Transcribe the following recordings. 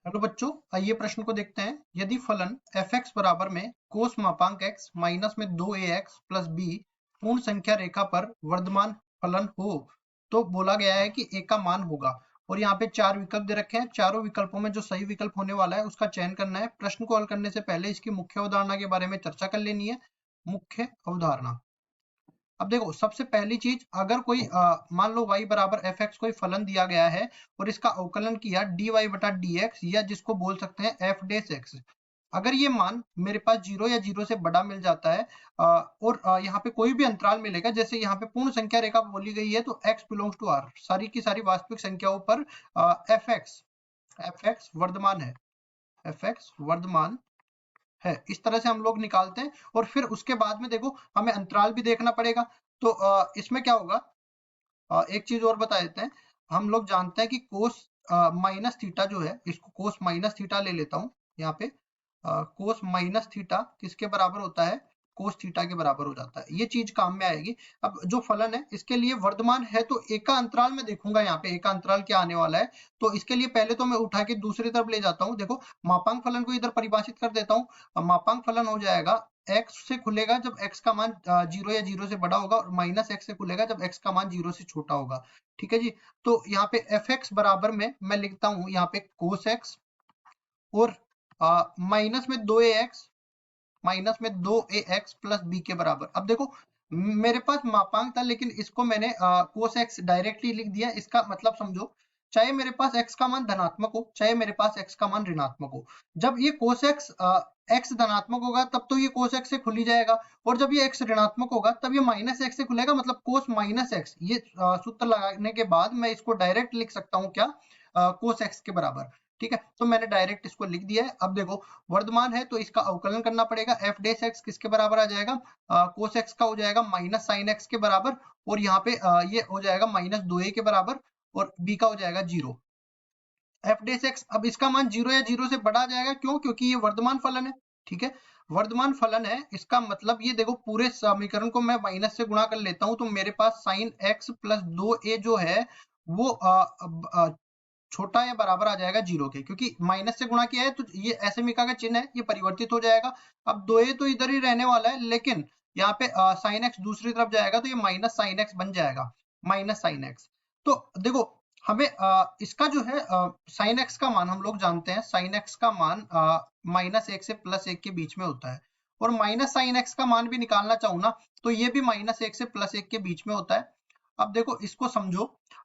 Hello बच्चों, आइए प्रश्न को देखते हैं। यदि फलन f(x) बराबर में कोस मापांक x माइनस में 2ax प्लस b पूर्ण संख्या रेखा पर वर्धमान फलन हो तो बोला गया है कि a का मान होगा। और यहाँ पे 4 विकल्प दे रखे हैं। चारों विकल्पों में जो सही विकल्प होने वाला है उसका चयन करना है। प्रश्न को हल करने से पहले इसकी मुख्य अवधारणा के बारे में चर्चा कर लेनी है। मुख्य अवधारणा, अब देखो सबसे पहली चीज, अगर कोई मान लो y बराबर f(x) कोई फलन दिया गया है और इसका अवकलन किया dy बटा dx, या जिसको बोल सकते हैं f डैश x। अगर ये मान मेरे पास 0 या 0 से बड़ा मिल जाता है और यहाँ पे कोई भी अंतराल मिलेगा, जैसे यहाँ पे पूर्ण संख्या रेखा बोली गई है तो x बिलोंग्स टू r, सारी की सारी वास्तविक संख्याओं पर fx वर्धमान है, fx वर्धमान है। इस तरह से हम लोग निकालते हैं और फिर उसके बाद में देखो हमें अंतराल भी देखना पड़ेगा। तो इसमें क्या होगा, एक चीज और बता देते हैं। हम लोग जानते हैं कि कोस माइनस थीटा जो है, इसको कोस माइनस थीटा ले लेता हूँ यहाँ पे। कोस माइनस थीटा किसके बराबर होता है, कोस थीटा के बराबर हो जाता है। ये चीज काम में आएगी। अब जो फलन है इसके लिए वर्धमान है तो एक का अंतराल में देखूंगा, यहाँ पे एक का अंतराल क्या आने वाला है। तो इसके लिए पहले तो मैं उठा के दूसरी तरफ ले जाता हूँ। देखो मापांक फलन को इधर परिभाषित कर देता हूँ। मापांक फलन हो जाएगा x से खुलेगा जब x का मान 0 या 0 से बड़ा होगा, और माइनस x से खुलेगा जब x का मान 0 से छोटा होगा। ठीक है जी। तो यहाँ पे fx बराबर में मैं लिखता हूँ यहाँ पे कोस x और माइनस में 2ax, माइनस में 2ax प्लस b के बराबर। अब देखो मेरे पास मापांक था लेकिन इसको मैंने कोस x डायरेक्टली लिख दिया। इसका मतलब समझो, चाहे मेरे पास x का मान धनात्मक हो चाहे मेरे पास x का मान ऋणात्मक हो, जब ये कोस x x धनात्मक होगा तब तो ये कोस x से खुल ही जाएगा, और जब ये x ऋणात्मक होगा तब ये माइनस x से खुलेगा, मतलब कोस माइनस x। ये सूत्र लगाने के बाद मैं इसको डायरेक्ट लिख सकता हूँ क्या, कोस x के बराबर। ठीक है, तो मैंने डायरेक्ट इसको लिख दिया है। अब देखो वर्धमान है तो इसका अवकलन करना पड़ेगा। f डैश x किसके बराबर आ जाएगा, कोस x का हो जाएगा माइनस साइन x के बराबर, और यहाँ पे ये हो जाएगा माइनस 2a के बराबर, और b का हो जाएगा 0। f डैश x, अब इसका मान 0 या 0 से बड़ा आ जाएगा, क्यों, क्योंकि ये वर्धमान फलन है। ठीक है, वर्धमान फलन है, इसका मतलब ये देखो पूरे समीकरण को मैं माइनस से गुणा कर लेता हूं तो मेरे पास साइन x प्लस 2a जो है वो छोटा या बराबर आ जाएगा 0 के, क्योंकि माइनस से गुणा किया है तो ये एसएमिका का चिन्ह है, ये परिवर्तित हो जाएगा। अब 2a तो इधर ही रहने वाला है, लेकिन यहाँ पे साइन एक्स दूसरी तरफ जाएगा तो ये माइनस साइन एक्स बन जाएगा, माइनस साइन एक्स। तो देखो हमें इसका जो है साइन एक्स का मान हम लोग जानते हैं, साइन एक्स का मान माइनस 1 से प्लस 1 के बीच में होता है, और माइनस साइन एक्स का मान भी निकालना चाहूँ ना तो ये भी माइनस 1 से प्लस 1 के बीच में होता है। अब देखो इसको समझो,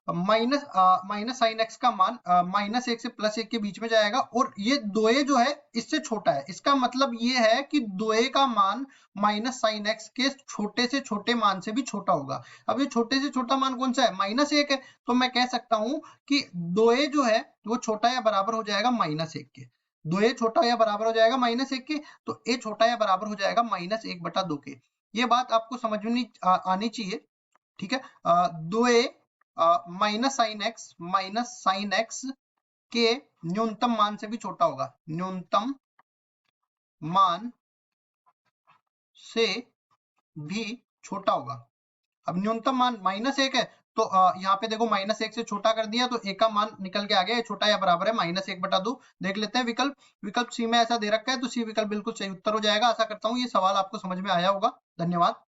माइनस साइन एक्स का मान माइनस 1 से प्लस 1 के बीच में जाएगा, और ये 2a जो है इससे छोटा है। इसका मतलब ये है कि 2a का मान माइनस साइन एक्स के छोटे से छोटे मान से भी छोटा होगा। अब ये छोटे से छोटा मान कौन सा है, माइनस 1 है, तो मैं कह सकता हूं कि 2a जो है वो छोटा या बराबर हो जाएगा माइनस 1 के। 2a छोटा या बराबर हो जाएगा माइनस 1 के, तो a छोटा या बराबर हो जाएगा माइनस 1/2 के। ये बात आपको समझ में आनी चाहिए। ठीक है, 2a माइनस साइन एक्स के न्यूनतम मान से भी छोटा होगा, न्यूनतम मान से भी छोटा होगा। अब न्यूनतम मान माइनस 1 है तो यहाँ पे देखो माइनस 1 से छोटा कर दिया तो a का मान निकल के आ गया, छोटा या बराबर है माइनस 1/2। देख लेते हैं विकल्प सी में ऐसा दे रखा है तो सी विकल्प बिल्कुल सही उत्तर हो जाएगा। आशा करता हूँ ये सवाल आपको समझ में आया होगा। धन्यवाद।